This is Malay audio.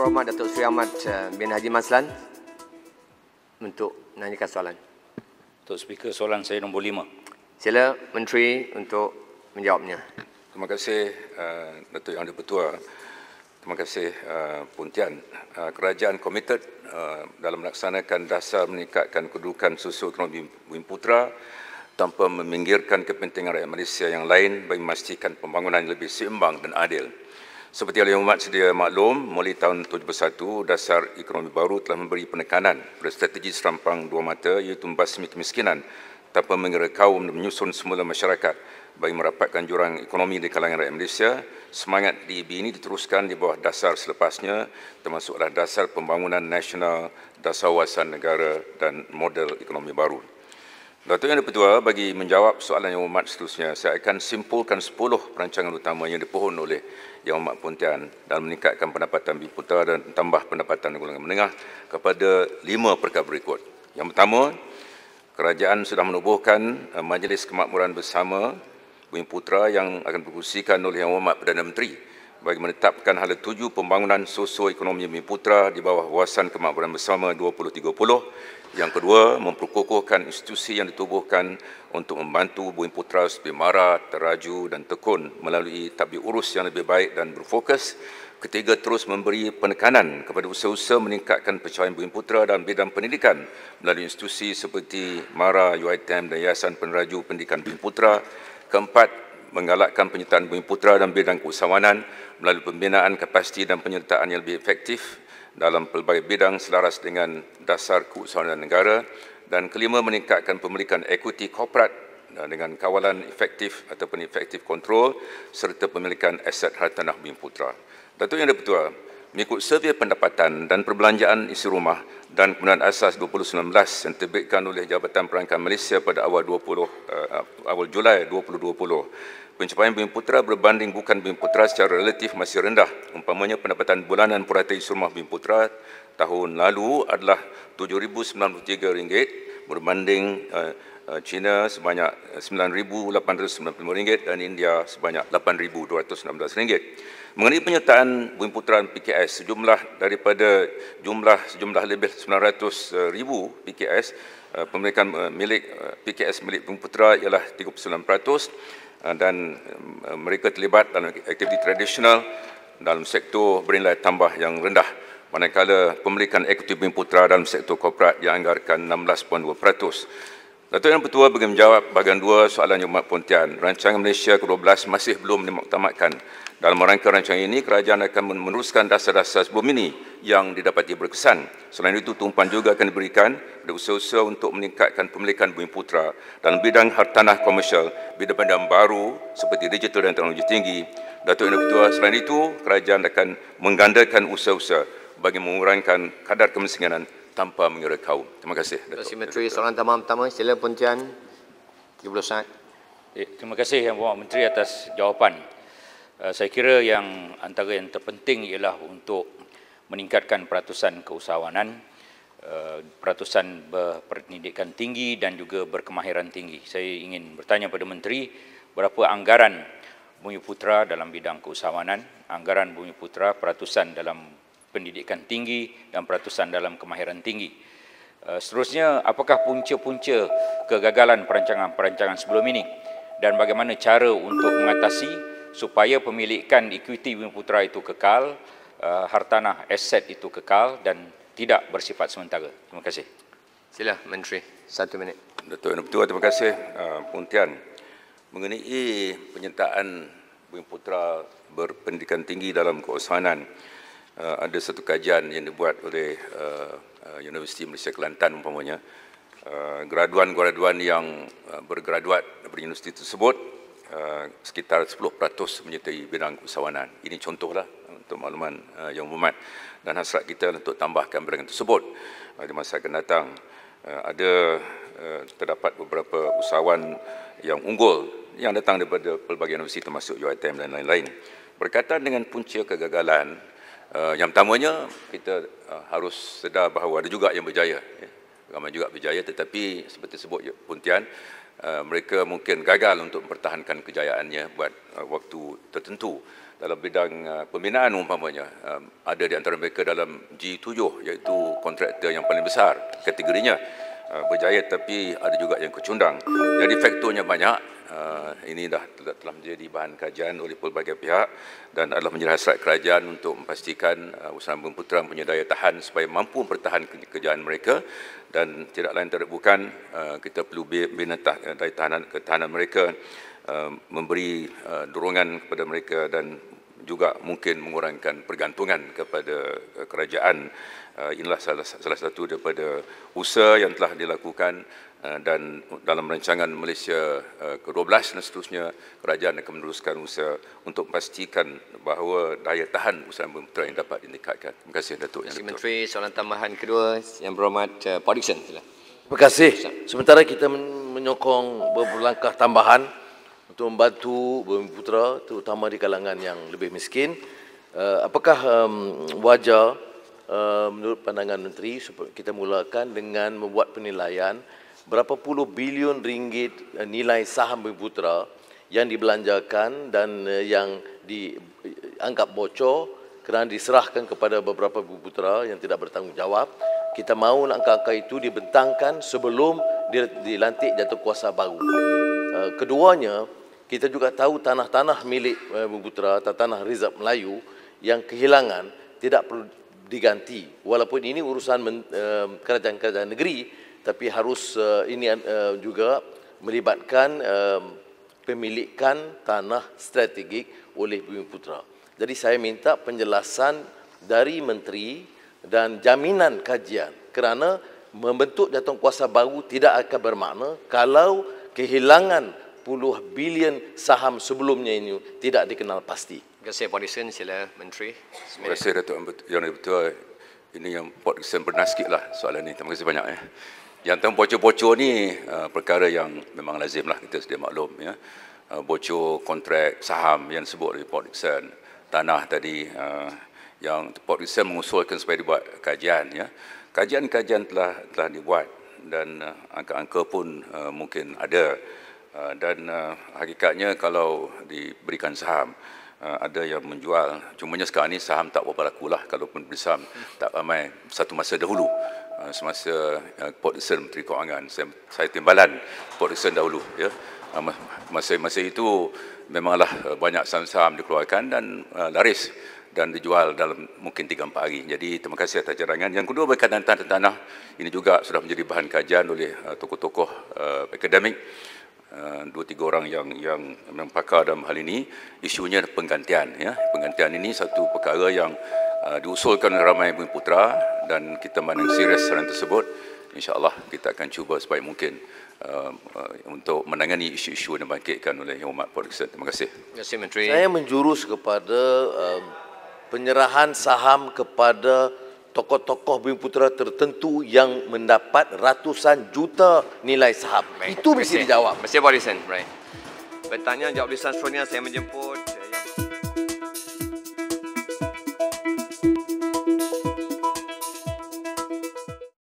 Berhormat Datuk Seri Ahmad bin Haji Maslan untuk menanyakan soalan. Untuk Speaker, soalan saya nombor 5. Sila Menteri untuk menjawabnya. Terima kasih Datuk Yang di-Pertua. Terima kasih Puan Tian. Kerajaan komited dalam melaksanakan dasar meningkatkan kedudukan sosioekonomi Bumiputera tanpa meminggirkan kepentingan rakyat Malaysia yang lain bagi memastikan pembangunan yang lebih seimbang dan adil. Seperti Yang Amat sedia maklum, mulai tahun 71, dasar ekonomi baru telah memberi penekanan pada strategi serampang dua mata iaitu membasmi kemiskinan tanpa mengira kaum dan menyusun semula masyarakat bagi merapatkan jurang ekonomi di kalangan rakyat Malaysia. Semangat DEB ini diteruskan di bawah dasar selepasnya, termasuklah dasar pembangunan nasional, dasar wawasan negara dan model ekonomi baru. Datuk Yang di-Pertua, bagi menjawab soalan Yang Amat seterusnya, saya akan simpulkan 10 perancangan utama yang dipohon oleh Yang Amat Puan Tian dalam meningkatkan pendapatan Bumiputera dan tambah pendapatan golongan menengah kepada 5 perkara berikut. Yang pertama, kerajaan sudah menubuhkan Majlis Kemakmuran Bersama Bumiputera yang akan dikursikan oleh Yang Amat Perdana Menteri bagi menetapkan hala tuju pembangunan sosioekonomi Bumiputera di bawah Wawasan Kemakmuran Bersama 2030. Yang kedua, memperkukuhkan institusi yang ditubuhkan untuk membantu Bumiputera supaya mara, teraju dan tekun melalui tadbir urus yang lebih baik dan berfokus. Ketiga, terus memberi penekanan kepada usaha-usaha meningkatkan pencapaian Bumiputera dalam bidang pendidikan melalui institusi seperti MARA, UiTM dan Yayasan Peneraju Pendidikan Bumiputera. Keempat, menggalakkan penyertaan Bumiputera dalam bidang keusahawanan melalui pembinaan kapasiti dan penyertaan yang lebih efektif dalam pelbagai bidang selaras dengan dasar keusahawanan negara. Dan kelima, meningkatkan pemilikan ekuiti korporat dengan kawalan efektif ataupun efektif kontrol serta pemilikan aset hartanah Bumiputera. Datuk Yang di-Pertua, mengikut survei pendapatan dan perbelanjaan isi rumah dan kemudian asas 2019 yang diterbitkan oleh Jabatan Perangkat Malaysia pada awal Julai 2020, pencapaian Bumiputera berbanding bukan Bumiputera secara relatif masih rendah. Umpamanya, pendapatan bulanan purata isi rumah Bumiputera tahun lalu adalah RM7,093 berbanding China sebanyak RM9,895 dan India sebanyak RM8,216. Mengenai penyertaan Bumiputera dan PKS, sejumlah lebih 900,000 PKS, pemilikan milik PKS milik Bumiputera ialah 39%, dan mereka terlibat dalam aktiviti tradisional dalam sektor bernilai tambah yang rendah, manakala pemilikan ekuiti Bumiputera dalam sektor korporat dianggarkan 16.2%. Datuk Yang di-Pertua bagi menjawab bahagian 2 soalan Yang Amat Puan Tian, rancangan Malaysia ke-12 masih belum dimuktamadkan. Dalam rangka rancangan ini, kerajaan akan meneruskan dasar-dasar sebelum ini yang didapati berkesan. Selain itu, tumpuan juga akan diberikan pada usaha-usaha untuk meningkatkan pemilikan Bumiputera dalam bidang hartanah komersial, bidang-bidang baru seperti digital dan teknologi tinggi. Datuk Yang di-Pertua, selain itu, kerajaan akan menggandakan usaha-usaha bagi mengurangkan kadar kemiskinan tanpa mengira kaum. Terima kasih. Terima kasih Menteri. Soalan tambahan pertama, sila Puan Tian, 30 saat. Terima kasih Yang Berhormat Menteri atas jawapan. Saya kira yang antara yang terpenting ialah untuk meningkatkan peratusan keusahawanan, peratusan berpendidikan tinggi dan juga berkemahiran tinggi. Saya ingin bertanya pada Menteri, berapa anggaran Bumiputera dalam bidang keusahawanan, anggaran Bumiputera, peratusan dalam pendidikan tinggi dan peratusan dalam kemahiran tinggi. Seterusnya, apakah punca-punca kegagalan perancangan-perancangan sebelum ini dan bagaimana cara untuk mengatasi supaya pemilikan ekuiti Bumiputera itu kekal, hartanah aset itu kekal dan tidak bersifat sementara. Terima kasih. Sila Menteri, 1 minit. Datuk Yang di-Pertua, terima kasih Puan Tian. Mengenai penyertaan Bumiputera berpendidikan tinggi dalam keusahawanan, ada satu kajian yang dibuat oleh Universiti Malaysia Kelantan umpamanya. Graduan-graduan yang bergraduat dari universiti tersebut sekitar 10% menyertai bidang keusahawanan. Ini contohlah untuk makluman Yang Berhormat, dan hasrat kita untuk tambahkan bidang tersebut di masa akan datang. Terdapat beberapa usahawan yang unggul yang datang daripada pelbagai universiti termasuk UiTM dan lain-lain. Berkaitan dengan punca kegagalan, yang pertamanya kita harus sedar bahawa ada juga yang berjaya. Ramai juga berjaya, tetapi seperti sebut Puan Tian, mereka mungkin gagal untuk mempertahankan kejayaannya buat waktu tertentu. dalam bidang pembinaan umpamanya, ada di antara mereka dalam G7 iaitu kontraktor yang paling besar kategorinya, berjaya, tapi ada juga yang kecundang. Jadi faktornya banyak. Ini telah menjadi bahan kajian oleh pelbagai pihak dan adalah menjadi hasrat kerajaan untuk memastikan usaha Bumiputera punya daya tahan supaya mampu mempertahankan kerjaan mereka, dan tidak lain tidak bukan kita perlu bina daya ketahanan mereka, memberi dorongan kepada mereka dan juga mungkin mengurangkan pergantungan kepada kerajaan. Inilah salah satu daripada usaha yang telah dilakukan, dan dalam rancangan Malaysia ke-12 dan seterusnya, kerajaan akan meneruskan usaha untuk memastikan bahawa daya tahan usaha Bumiputera yang dapat ditingkatkan. Terima kasih, Datuk. Terima kasih Menteri. Soalan tambahan kedua, Yang Berhormat Pak Dickson. Terima kasih. Sementara kita menyokong beberapa langkah tambahan untuk membantu Bumiputera, terutama di kalangan yang lebih miskin, apakah wajar menurut pandangan Menteri kita mulakan dengan membuat penilaian berapa puluh bilion ringgit nilai saham Bumiputera yang dibelanjakan dan yang dianggap bocor kerana diserahkan kepada beberapa Bumiputera yang tidak bertanggungjawab. Kita mahu angka-angka itu dibentangkan sebelum dilantik jatuhkuasa baru. Keduanya, kita juga tahu tanah-tanah milik Bumiputera, tanah reserve Melayu yang kehilangan tidak perlu diganti. Walaupun ini urusan kerajaan-kerajaan negeri, tapi harus ini juga melibatkan pemilikan tanah strategik oleh Bumiputera. Jadi saya minta penjelasan dari Menteri dan jaminan kajian, kerana membentuk jatuhkuasa baru tidak akan bermakna kalau kehilangan puluh bilion saham sebelumnya ini tidak dikenal pasti. Terima kasih Pak Dickson. Sila Menteri. Terima kasih Datuk Yang Betul. Ini yang Pak Dickson pernah sikit lah soalan ini. Terima kasih banyak. Yang tentang bocor-bocor ni perkara yang memang lazim lah, kita sedia maklum. Bocor kontrak saham yang disebut oleh Pak Dickson, tanah tadi yang Pak Dickson mengusulkan supaya dibuat kajian. Kajian-kajian telah dibuat dan angka-angka pun mungkin ada. Dan hakikatnya kalau diberikan saham, ada yang menjual. Cumanya sekarang ni saham tak berapa laku lah, kalaupun beli saham tak ramai. Satu masa dahulu, semasa Pak Dickson Menteri Kewangan, saya timbalan Pak Dickson dahulu. Masa itu memanglah banyak saham-saham dikeluarkan dan laris dan dijual dalam mungkin 3-4 hari. Jadi terima kasih atas cadangan. Yang kedua, berkaitan tanah, ini juga sudah menjadi bahan kajian oleh tokoh-tokoh akademik. 2-3 orang yang memang pakar dalam hal ini. Isunya penggantian. Penggantian ini satu perkara yang diusulkan oleh ramai Bumiputera dan kita mandang serius soalan tersebut. InsyaAllah kita akan cuba sebaik mungkin untuk menangani isu-isu yang dibangkitkan oleh Yang Berhormat Pak Dickson. Terima kasih. Terima kasih Menteri. Saya menjurus kepada penyerahan saham kepada tokoh-tokoh Bumiputera tertentu yang mendapat ratusan juta nilai saham. Baik. Itu mesti dijawab. Terima kasih Pak Dickson. Pertanyaan jawab lisan seterusnya saya menjemput